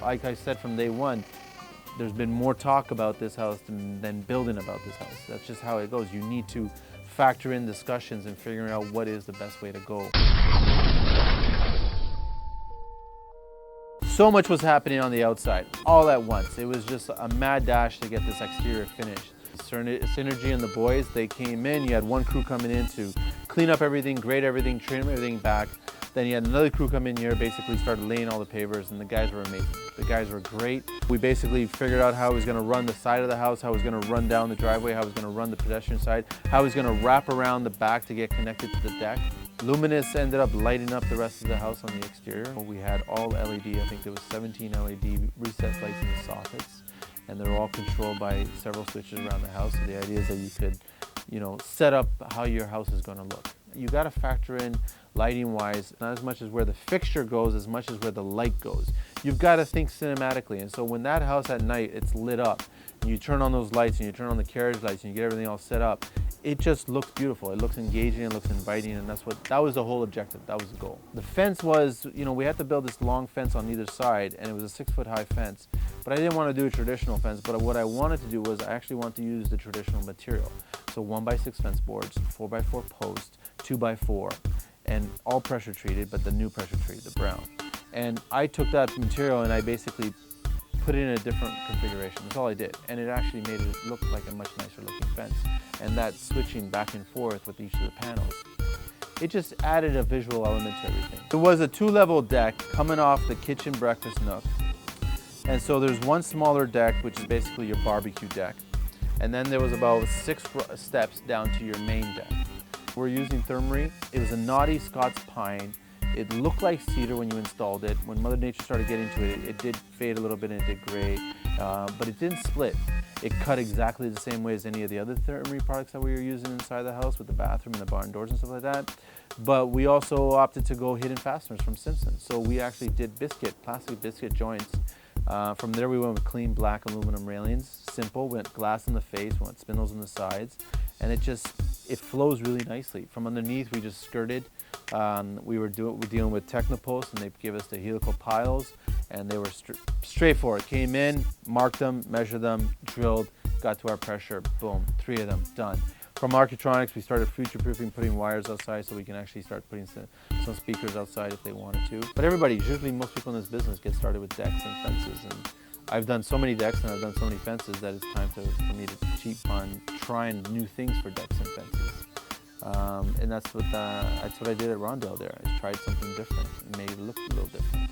Like I said from day one, there's been more talk about this house than building about this house. That's just how it goes. You need to factor in discussions and figuring out what is the best way to go. So much was happening on the outside, all at once. It was just a mad dash to get this exterior finished. Synergy and the boys, they came in. You had one crew coming in to clean up everything, grade everything, trim everything back. Then you had another crew come in here, basically started laying all the pavers, and the guys were amazing. The guys were great. We basically figured out how it was going to run the side of the house, how it was going to run down the driveway, how it was going to run the pedestrian side, how it was going to wrap around the back to get connected to the deck. Luminous ended up lighting up the rest of the house on the exterior. We had all LED, I think there was 17 LED recessed lights in the soffits, and they're all controlled by several switches around the house. So the idea is that you could, set up how your house is going to look. You got to factor in lighting-wise, not as much as where the fixture goes, as much as where the light goes. You've got to think cinematically, and so when that house at night, it's lit up, and you turn on those lights, and you turn on the carriage lights, and you get everything all set up, it just looks beautiful. It looks engaging, it looks inviting, and that was the whole objective, that was the goal. The fence was, we had to build this long fence on either side, and it was a 6-foot-high fence, but I didn't want to do a traditional fence, but what I wanted to do was I actually wanted to use the traditional material. So 1x6 fence boards, 4x4 posts, 2x4, and all pressure treated, but the new pressure treated, the brown. And I took that material and I basically put it in a different configuration. That's all I did. And it actually made it look like a much nicer looking fence. And that switching back and forth with each of the panels, it just added a visual element to everything. It was a 2-level deck coming off the kitchen breakfast nook. And so there's one smaller deck, which is basically your barbecue deck. And then there was about 6 steps down to your main deck. We're using thermarie. It was a knotty Scots pine. It looked like cedar when you installed it. When Mother Nature started getting to it, it did fade a little bit and it did gray, but it didn't split. It cut exactly the same way as any of the other thermarie products that we were using inside the house with the bathroom and the barn doors and stuff like that. But we also opted to go hidden fasteners from Simpson. So we actually did plastic biscuit joints. From there we went with clean black aluminum railings, simple, went glass in the face, went spindles on the sides, and it flows really nicely. From underneath we just skirted. We were dealing with Technopost, and they gave us the helical piles, and they were straightforward. Came in, marked them, measured them, drilled, got to our pressure, boom, 3 of them, done. From Architronics, we started future-proofing, putting wires outside so we can actually start putting some speakers outside if they wanted to. But usually most people in this business get started with decks and fences. And I've done so many decks and I've done so many fences that it's time for me to cheat on trying new things for decks and fences. And that's what I did at Rondell there. I tried something different and made it look a little different.